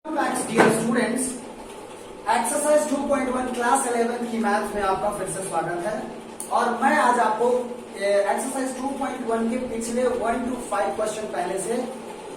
Dear students, exercise 2.1 class 11 की math में आपका फिर से स्वागत है। और मैं आज आपको एक्सरसाइज 2.1 के पिछले 1 to 5 क्वेश्चन पहले से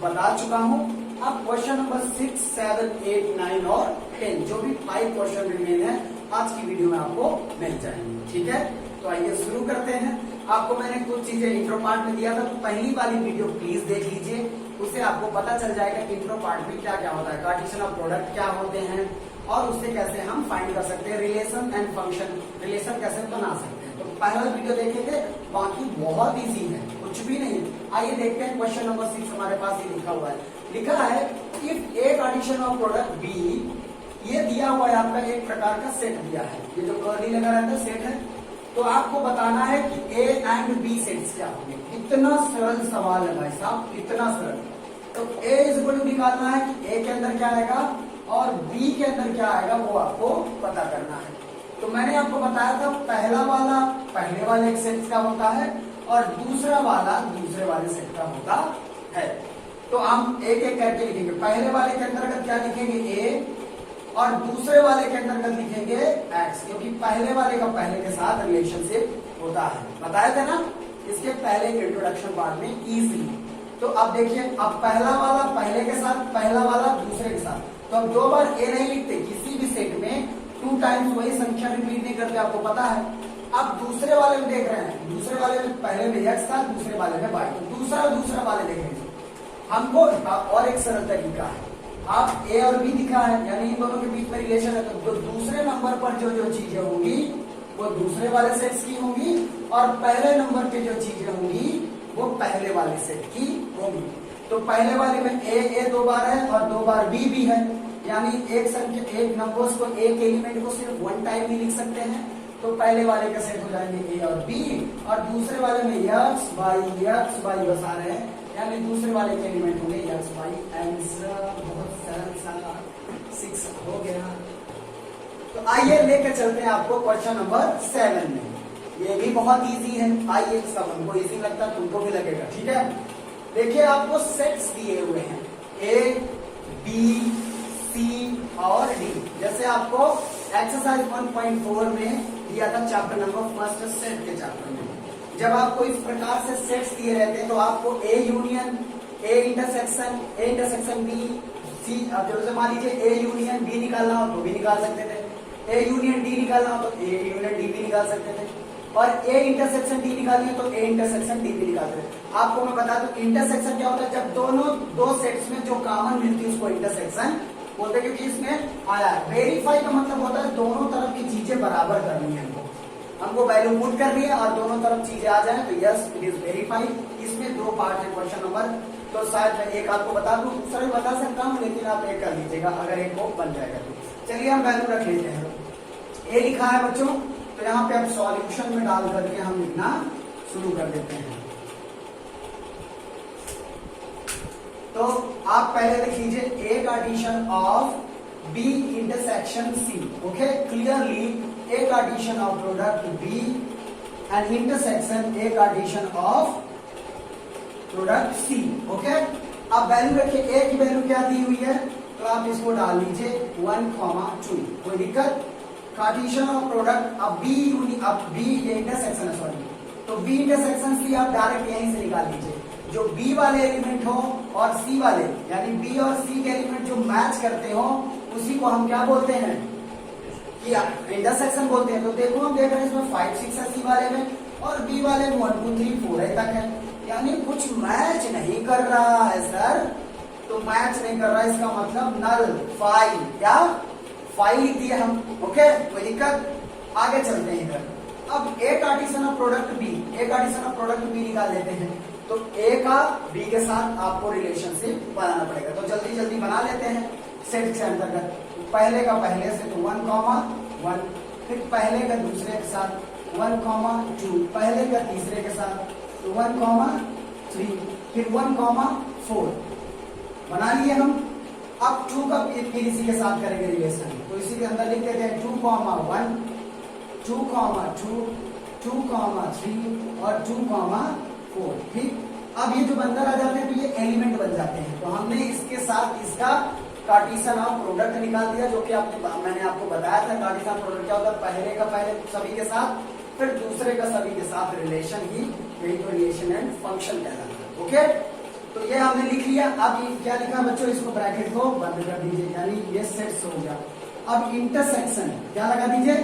बता चुका हूं। अब क्वेश्चन नंबर 6, 7, 8, 9 और 10 जो भी 5 क्वेश्चन रिमेन है आज की वीडियो में आपको मिल जाएंगे। ठीक है, तो आइए शुरू करते हैं। आपको मैंने कुछ चीजें इंट्रो पार्ट में दिया था, तो पहली वाली वीडियो प्लीज देख लीजिए, उससे आपको पता चल जाएगा कि इंट्रो पार्ट में क्या क्या होता है, कार्टेशियन ऑफ प्रोडक्ट क्या होते हैं और उससे कैसे हम फाइंड कर सकते हैं, रिलेशन एंड फंक्शन रिलेशन कैसे बना सकते हैं। तो पहला वीडियो देखेंगे, बाकी बहुत इजी है, कुछ भी नहीं है। आइए देखते हैं क्वेश्चन नंबर 6 हमारे पास ये लिखा हुआ है। लिखा है if A Cartesian of product B, ये दिया हुआ है आपका एक प्रकार का सेट दिया है, ये जो कर्ली लगा रहता है सेट है। तो आपको बताना है कि ए एंड बी सेट्स क्या होंगे। इतना सरल सवाल है भाई साहब, इतना सरल। तो ए इज इक्वल टू निकालना है कि ए के अंदर क्या आएगा और बी के अंदर क्या आएगा, वो आपको पता करना है। तो मैंने आपको बताया था पहला वाला पहले वाले सेट का होता है और दूसरा वाला दूसरे वाले सेट का होता है। तो हम एक एक करके लिखेंगे। पहले वाले के अंतर्गत क्या लिखेंगे, ए, और दूसरे वाले के अंतर्गत लिखेंगे एक्स, क्योंकि पहले वाले का पहले के साथ रिलेशनशिप होता है, बताया था ना इसके पहले के इंट्रोडक्शन पार्ट में इजीली। तो अब देखिए, अब पहला वाला पहले के साथ, पहला वाला दूसरे के साथ, तो अब दो बार ए नहीं लिखते किसी भी सेट में, 2 टाइम्स वही संख्या रिपीट नहीं करते, आपको पता है। अब दूसरे वाले में देख रहे हैं, दूसरे वाले में पहले में एक्स था, दूसरे वाले में वाई, तो दूसरा वाले देख रहे हैं हमको। और एक सरल तरीका है, आप ए और बी दिखा है, यानी इन दोनों के बीच में रिलेशन है, तो दूसरे नंबर पर जो जो चीजें होंगी वो दूसरे वाले सेट्स की होंगी और पहले नंबर पे जो चीजें होंगी वो पहले वाले सेट की होंगी। तो पहले वाले में ए 2 बार है और 2 बार बी भी है, यानी एक संख्या एक नंबर्स को, एक एलिमेंट को सिर्फ 1 टाइम ही लिख सकते हैं। तो पहले वाले का सेट हो जाएंगे ए और बी, और दूसरे वाले में एक्स वाई बस आ रहे हैं, यानी दूसरे वाले के एलिमेंट होंगे एक्स वाई। बहुत सरल सा 6 हो गया। तो आइए लेके चलते हैं आपको क्वेश्चन नंबर 7 में। ये भी बहुत इजी है, आइए सब हमको इजी लगता है, तुमको भी लगेगा। ठीक है, देखिए आपको सेट्स दिए हुए हैं ए, बी, सी और डी। जैसे आपको एक्सरसाइज 1.4 में दिया था चैप्टर नंबर 1 सेट के चैप्टर में, जब आपको इस प्रकार से सेट्स दिए रहते हैं तो आपको A union, A intersection B, C, अब जैसे मान लीजिए ए यूनियन बी निकालना हो तो भी निकाल सकते थे, ए यूनियन डी निकालना हो तो ए यूनियन डी भी निकाल सकते थे, और ए इंटरसेक्शन डी निकालनी है तो ए इंटरसेक्शन डी भी निकालते थे। आपको मैं बता दूं इंटरसेक्शन क्या होता है, जब दोनों दो सेट्स में जो कॉमन मिलती है उसको इंटरसेक्शन बोलते हैं, क्योंकि इसमें आया है। वेरीफाई का मतलब होता है दोनों तरफ की चीजें बराबर करनी है, हमको वैल्यू पुट करनी है और दोनों तरफ चीजें आ जाए तो यस इट इज वेरीफाई। इसमें 2 पार्ट है क्वेश्चन नंबर, तो शायद मैं एक आपको बता दूं, दूसरा भी बता सकता हूं, लेकिन आप एक कर लीजिएगा अगर एक को बन जाएगा तो। चलिए हम वैल्यू रख लेते हैं। ए लिखा है बच्चों, तो यहाँ पे अब सॉल्यूशन में डाल करके हम लिखना शुरू कर देते हैं। तो आप पहले लिख लीजिए A Cartesian of B intersection C. Okay, clearly A Cartesian of product B and intersection A Cartesian of product C. Okay, अब वैल्यू रखिए, ए की वैल्यू क्या दी हुई है तो आप इसको डाल लीजिए 1,2। कोई दिक्कत। कार्टेशियन ऑफ प्रोडक्ट, अब बी ये इंटरसेक्शन है, सॉरी, तो बी इंटरसेक्शन सी आप डायरेक्ट यहीं से निकाल लीजिए। जो बी वाले एलिमेंट हो और सी वाले, यानी बी और सी के एलिमेंट जो मैच करते हो उसी को हम क्या बोलते हैं, कि इंटरसेक्शन बोलते हैं। तो देखो हम देख रहे हैं इसमें 5, 6 है सी वाले में और बी वाले में 1, 2, 3, 4 तक है, यानी कुछ मैच नहीं कर रहा है सर। तो मैच नहीं कर रहा है इसका मतलब नल, फाइल, क्या फाइल लिख दिया हम। ओके, कोई दिक्कत। आगे चलते हैं इधर। अब A Cartesian of product B, A Cartesian of product B निकाल लेते हैं। तो ए का बी के साथ आपको रिलेशनशिप बनाना पड़ेगा, तो जल्दी जल्दी बना लेते हैं सेट के अंतर्गत। पहले का पहले से तो 1,1, फिर पहले का दूसरे के साथ 1,2, पहले का तीसरे के साथ तो 1,3, फिर 1,4 बना लिए हम। अब 2 का फिर इसी के साथ करेंगे रिलेशन, तो इसी के अंदर लिख देते हैं 2,1, 2,2, 2,3 और 2,4। ठीक, अब ये जो बंदर आ जाते हैं तो ये एलिमेंट बन जाते हैं, तो हमने इसके साथ इसका कार्टेशियन ऑफ प्रोडक्ट निकाल दिया, जो कि मैंने आपको बताया था कार्टेशियन प्रोडक्ट क्या होता है, पहले का पहले सभी के साथ, फिर दूसरे का सभी के साथ रिलेशन ही, यही तो रिलेशन एंड फंक्शन कहलाता है। ओके, तो ये हमने लिख लिया। अब ये क्या लिखा बच्चों, इसको ब्रैकेट को बंद कर दीजिए, यानी ये सेट्स हो गया। अब इंटरसेक्शन क्या लगा दीजिए,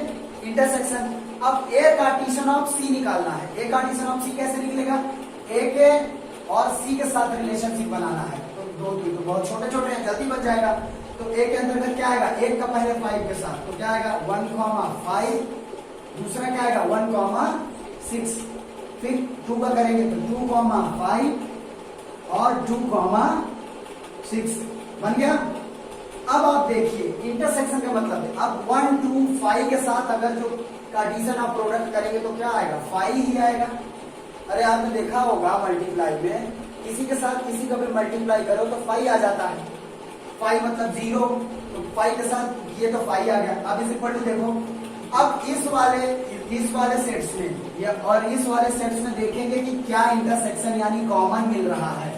इंटरसेक्शन। अब ए कार्टेशियन ऑफ सी निकालना है। ए कार्टेशियन ऑफ सी कैसे निकलेगा, ए के और सी के साथ रिलेशनशिप बनाना है, तो दो तो बहुत छोटे छोटे हैं, जल्दी बन जाएगा। तो ए के अंतर्गत क्या आएगा, एक का पहले 5 के साथ, तो क्या आएगा 1,5, दूसरा क्या आएगा 1,6, फिर 2 का करेंगे तो 2,5 और 2,6 बन गया। अब आप देखिए इंटरसेक्शन का मतलब है, अब 1, 2, 5 के साथ अगर जो कार्टेशियन आप प्रोडक्ट करेंगे तो क्या आएगा, 5 ही आएगा। अरे आपने देखा होगा मल्टीप्लाई में, किसी के साथ किसी का भी मल्टीप्लाई करो तो 5 आ जाता है, 5 मतलब 0, तो 5 के साथ ये तो 5 आ गया। अब इसे पढ़ देखो, अब इस वाले सेट्स में या और इस वाले सेट्स में देखेंगे कि क्या इंटरसेक्शन यानी कॉमन मिल रहा है।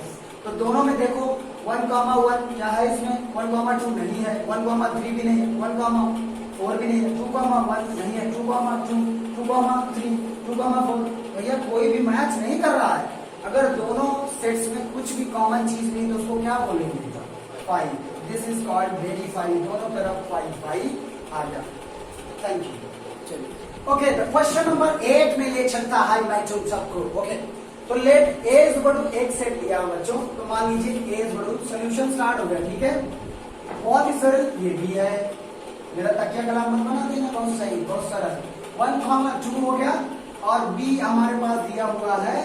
तो दोनों में देखो 1,1 क्या है इसमें, 1,2 नहीं है, 1,3 भी नहीं है, 1,4 भी नहीं है, 2,1 नहीं है, 2,2, 2,3, 2,4। भैया कोई भी मैच नहीं कर रहा है। अगर दोनों सेट्स में कुछ भी कॉमन चीज नहीं तो उसको क्या बोलेंगे, 5। दिस इज कॉल्ड वेरीफाई, दोनों तरफ 5 आ गया। Thank you. चलिए ओके, तो क्वेश्चन नंबर 8 में ले चलता है मैं तुम सबको। ओके, तो let A is equal to एक सेट लिया बच्चों, तो मान लीजिए A is equal to, solution start हो गया, ठीक है, बहुत ही सरल ये भी है, मेरा तकिया कलाम मत बना देना, बहुत सही बहुत सरल। 1,2 हो गया और बी हमारे पास दिया हुआ है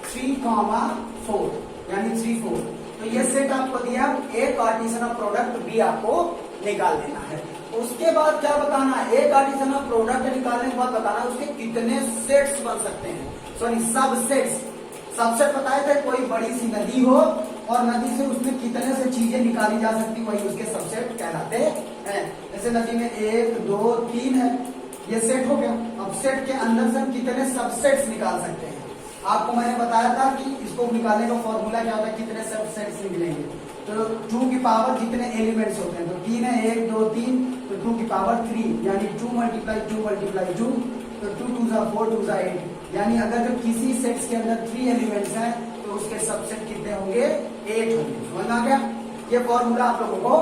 3,4 यानी 3, 4। तो ये सेट आपको दिया, ए कार्टेशियन ऑफ प्रोडक्ट बी आपको निकाल देना है। उसके बाद क्या बताना है, ए कार्टेशियन ऑफ प्रोडक्ट निकालने के बाद बताना उसके कितने सेट्स बन सकते हैं, सॉरी सबसेट्स। सबसेट बताए थे, कोई बड़ी सी नदी हो और नदी से उसमें कितने से चीजें निकाली जा सकती, वही उसके सबसेट कहलाते हैं। जैसे नदी में 1, 2, 3 है, ये सेट हो गया। अब सेट के अंदर से हम कितने सबसेट्स निकाल सकते हैं, आपको मैंने बताया था कि इसको निकालने का फॉर्मूला क्या होता है, कितने सबसेट्स निकलेंगे। तो 2 की पावर कितने एलिमेंट्स होते हैं, तो 3 है, 1, 2, 3, तो 2 की पावर 3 यानी 2 × 2 × 2, तो 2 2 4 2 8, यानी अगर जो किसी सेट्स के अंदर 3 एलिमेंट्स हैं तो उसके सबसेट कितने होंगे, 8 होंगे। समझ आ गया, ये फॉर्मूला आप लोगों को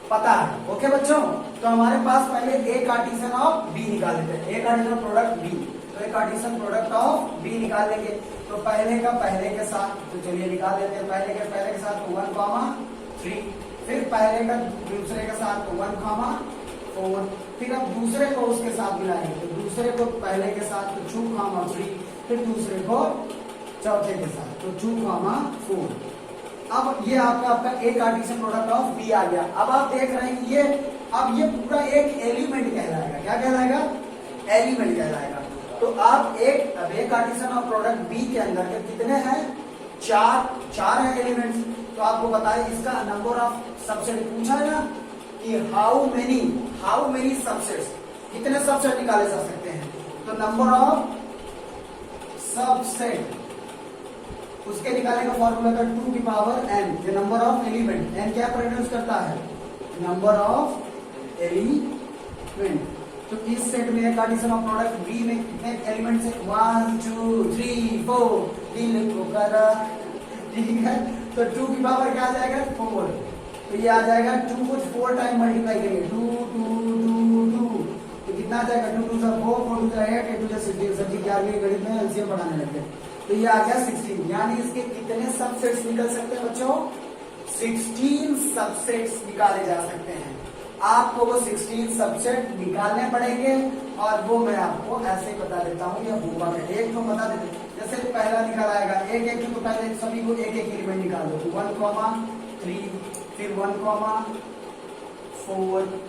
पता है। ओके बच्चों, तो हमारे पास पहले ए कार्टेशियन ऑफ बी निकाल लेते हैं, ए कार्टेशियन प्रोडक्ट बी, तो ए कार्टेशियन प्रोडक्ट ऑफ बी निकाल लेंगे। तो पहले का पहले के साथ, तो चलिए निकाल लेते हैं, पहले के साथ 1,3, फिर पहले का दूसरे के साथ 1,4, फिर अब दूसरे को उसके साथ मिलाएंगे, तो दूसरे को पहले के साथ तो 2,3, फिर दूसरे को चौथे के साथ तो 2,4। अब ये आपका ए कार्टेशियन प्रोडक्ट ऑफ बी आ गया। अब आप देख रहे हैं ये, अब ये पूरा एक एलिमेंट कहलाएगा, क्या कहलाएगा, एलिमेंट कहलाएगा। तो आप अब A Cartesian of product B के अंदर के कितने हैं, 4 है एलिमेंट्स। तो आपको बताए इसका नंबर ऑफ सबसेट पूछा है ना, कि हाउ मेनी सबसेट्स, कितने सबसेट निकाले जा सकते हैं। तो नंबर ऑफ सबसेट, उसके निकालने का फॉर्मूला था 2 की पावर n, ये नंबर ऑफ एलिमेंट, n क्या प्रोड्यूस करता है, नंबर ऑफ एलिमेंट। तो इस सेट में कार्टेशियन ऑफ प्रोडक्ट बी में कितने एलिमेंट्स है, 1 2 3 4, दिल को करा, ठीक है। तो 2 की पावर क्या आ जाएगा, 4, तो ये आ जाएगा 2 को 4 टाइम मल्टीप्लाई करेंगे, 2 2 2 2, तो कितना आ जाएगा, 2 2 4 4 2 8 8 2 16, सब्जी 11वीं गणित में एलसीएम पढ़ाने लगते हैं, तो ये आ गया 16। यानी इसके कितने सबसेट्स निकल सकते हैं बच्चों, 16 सबसेट्स निकाले जा सकते हैं। आपको वो 16 सबसेट निकालने पड़ेंगे और वो मैं आपको ऐसे बता देता हूँ, ये होगा मैं एक तो बता देते, जैसे पहला निकाल आएगा एक तो पहले सभी को एक एलिमेंट निकाल दो, 1,3, फिर 1,4,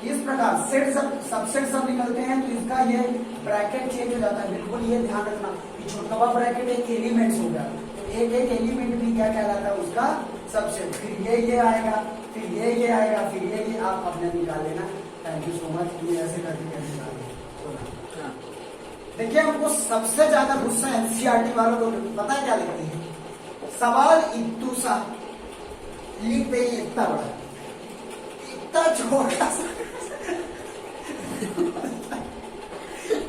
इस प्रकार सेट सबसेट सब निकलते हैं। तो इसका ये ब्रैकेट चेंज हो जाता है, बिल्कुल ये ध्यान रखना कि छोटा ब्रैकेट एक एलिमेंट्स होगा, तो एक एलिमेंट भी क्या कहलाता है, उसका सबसेट। फिर ये आएगा, फिर ये आएगा, फिर ये आप अपने निकाल लेना। थैंक यू सो मच, ये ऐसे करके कैसे निकाल। देखिए हमको सबसे ज्यादा गुस्सा एनसीईआरटी वालों को पता है क्या लिखते हैं, सवाल इतना सा लिखते हैं, इतना बड़ा, इतना छोटा सा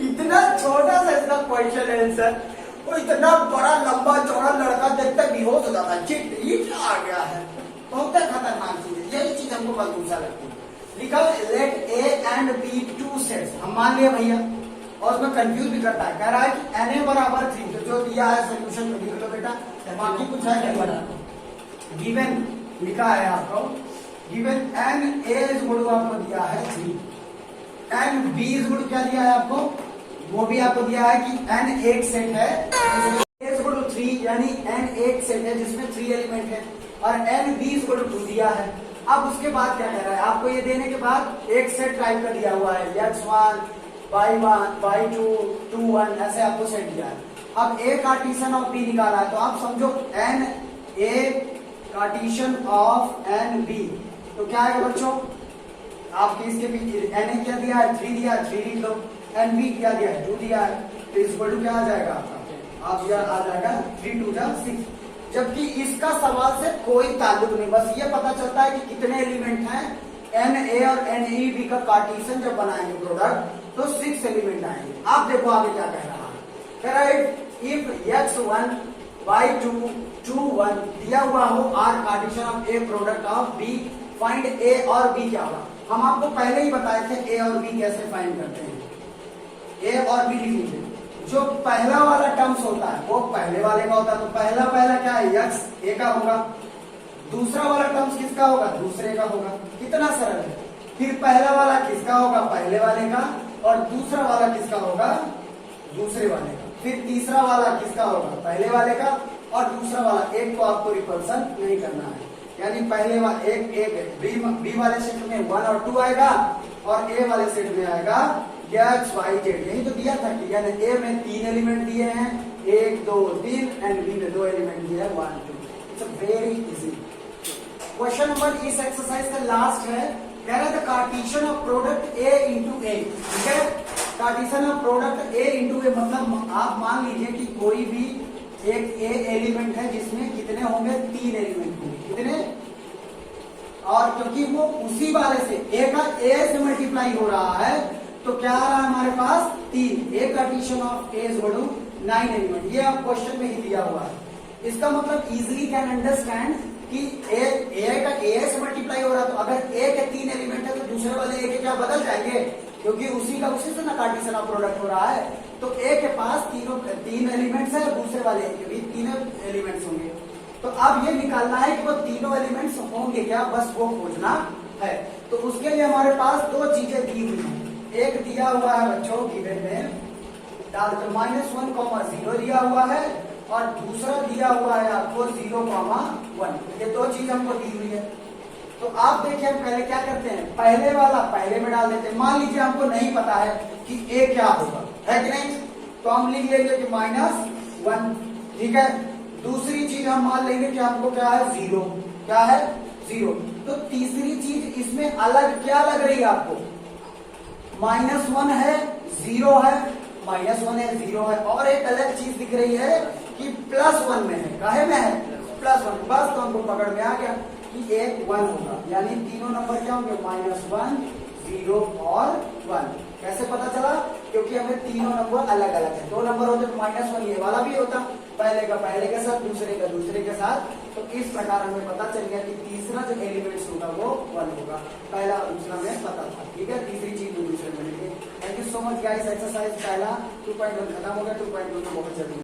इतना छोटा सा इसका क्वेश्चन आंसर, वो इतना बड़ा लंबा चौड़ा लड़का देखते बेहोश हो जाता है। चिट ये क्या आ गया है, बहुत खतरनाक चीज है। यही चीज हमको बहुत गुस्सा लगती है। लिखा let A and B two sets, हम मान लिया भैया, और उसमें कंफ्यूज भी करता है। कह रहा है कि एन ए बराबर 3, तो जो दिया है सोल्यूशन में लिख लो बेटा, बाकी कुछ है गिवन लिखा है आपको, given an A is good आपको दिया है 3, एन बी इज गुड क्या दिया है आपको, वो भी आपको दिया है कि एन एक सेट है, ए इज गुड 3 यानी एन एक सेट है जिसमें 3 एलिमेंट है, और एन बी इज गुड 2 दिया है। अब उसके बाद क्या कह रहा है, आपको ये देने के बाद एक सेट टाइप का दिया हुआ है, x1 y1 y2 2 1 ऐसे आपको सेट दिया है। अब ए कार्टेशियन ऑफ बी निकाला है, तो आप समझो an A Cartesian of an B, तो क्या है बच्चों, आपके इसके भी एन ए क्या दिया है 3 दिया है, 3 लिख लो, एन बी क्या दिया है 2 दिया है, तो इक्वल टू क्या आ जाएगा आपका, आप यह आ जाएगा 3 2 6। जबकि इसका सवाल से कोई ताल्लुक नहीं, बस ये पता चलता है कि कितने एलिमेंट हैं, एन ए और एन ई बी का कार्टेशियन जब बनाएंगे प्रोडक्ट तो 6 एलिमेंट आएंगे। आप देखो आगे क्या कह रहा है, कह रहा है इफ x1 y2 2 1 दिया हुआ हो R Cartesian of A product of B, find A और बी क्या होगा। हम आपको पहले ही बताए थे ए और बी कैसे फाइंड करते हैं, ए और बी लिख लीजिए। जो पहला वाला टर्म्स होता है वो पहले वाले का होता है, तो पहला क्या है x ए का होगा, दूसरा वाला टर्म्स किसका होगा, दूसरे का होगा, कितना सरल है। फिर पहला वाला किसका होगा, पहले वाले का, और दूसरा वाला किसका होगा, दूसरे वाले का। फिर तीसरा वाला किसका होगा, पहले वाले का, और दूसरा वाला एक को आपको रिपल्सन नहीं करना है, यानी पहले वाला एक बी वाले सेट में 1 और 2 आएगा, और ए वाले सेट में आएगा x y z, यही तो दिया था कि यानी ए में 3 एलिमेंट दिए हैं, 1 2 3, एंड बी में 2 एलिमेंट दिए हैं 1 2। It's a very easy question. Number इस एक्सरसाइज का लास्ट है, कह रहा है Cartesian of product A into A, ठीक है, Cartesian of product A into A, मतलब आप मान लीजिए कि कोई भी एक ए एलिमेंट है जिसमें कितने होंगे, 3 एलिमेंट होंगे, कितने, और क्योंकि वो उसी वाले से ए का ए से मल्टीप्लाई हो रहा है, तो क्या आ रहा है हमारे पास 3, A Cartesian of A is equal to 9 element, ये आप क्वेश्चन में ही दिया हुआ है। इसका मतलब इजीली कैन अंडरस्टैंड कि ए का ए से मल्टीप्लाई हो रहा है, तो अगर ए के 3 एलिमेंट है तो दूसरे वाले ए के क्या बदल जाएंगे, क्योंकि उसी से ना कार्टेशियन ऑफ प्रोडक्ट हो रहा है, तो ए के पास 3 एलिमेंट्स है, दूसरे वाले ए के भी 3 एलिमेंट्स होंगे। तो अब ये निकालना है कि वो तीनों एलिमेंट्स होंगे क्या, बस वो खोजना है। तो उसके लिए हमारे पास 2 चीजें दी हुई हैं, एक दिया हुआ है बच्चों गिवन में डालकर -1, 0 दिया हुआ है, और दूसरा दिया हुआ है आपको 0, 1, ये 2 चीज हमको दी हुई है। तो आप देखिए हम पहले क्या करते हैं, पहले वाला पहले में डाल देते हैं। मान लीजिए हमको नहीं पता है कि ए क्या होगा, है कि नहीं, तो हम लिख लेंगे कि -1, ठीक है। दूसरी चीज हम मान लेंगे कि हमको क्या है 0, क्या है 0। तो तीसरी चीज इसमें अलग क्या लग रही है आपको, -1 है 0 है, -1 है 0 है, और एक अलग चीज दिख रही है कि +1 में है, काहे में है +1, बस तो हमको पकड़ में आ गया कि एक 1 होगा, यानी तीनों नंबर क्या होंगे, -1 0 और 1। कैसे पता चला, क्योंकि हमें तीनों नंबर अलग अलग है, 2 नंबर होते तो -1 ये वाला भी होता, पहले का पहले के साथ, दूसरे का दूसरे के साथ। तो इस प्रकार हमें पता चल गया कि तीसरा जो एलिमेंट्स होगा वो 1 होगा, पहला दूसरा में पता था, ठीक है। तीसरी चीज दूसरे में। Thank you so much guys, exercise पहला 2.1 खत्म हो गया, 2.2 में बहुत जल्दी